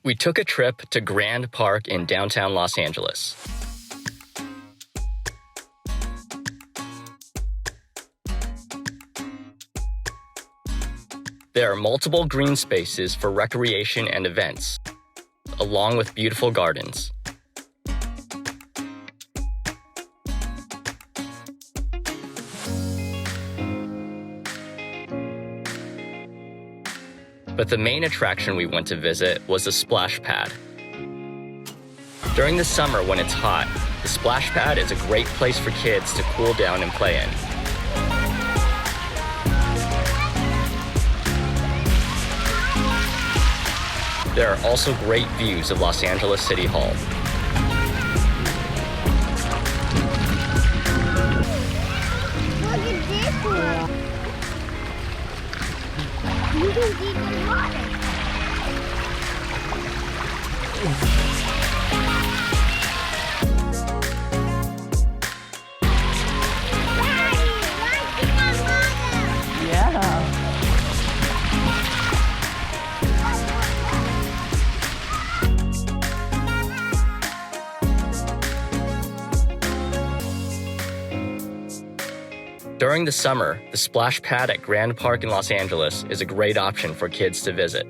We took a trip to Grand Park in downtown Los Angeles. There are multiple green spaces for recreation and events, along with beautiful gardens. But the main attraction we went to visit was the splash pad. During the summer when it's hot, the splash pad is a great place for kids to cool down and play in. There are also great views of Los Angeles City Hall. Look at this one. You can see the water. Daddy, watch my mother. Yeah. During the summer, the splash pad at Grand Park in Los Angeles is a great option for kids to visit.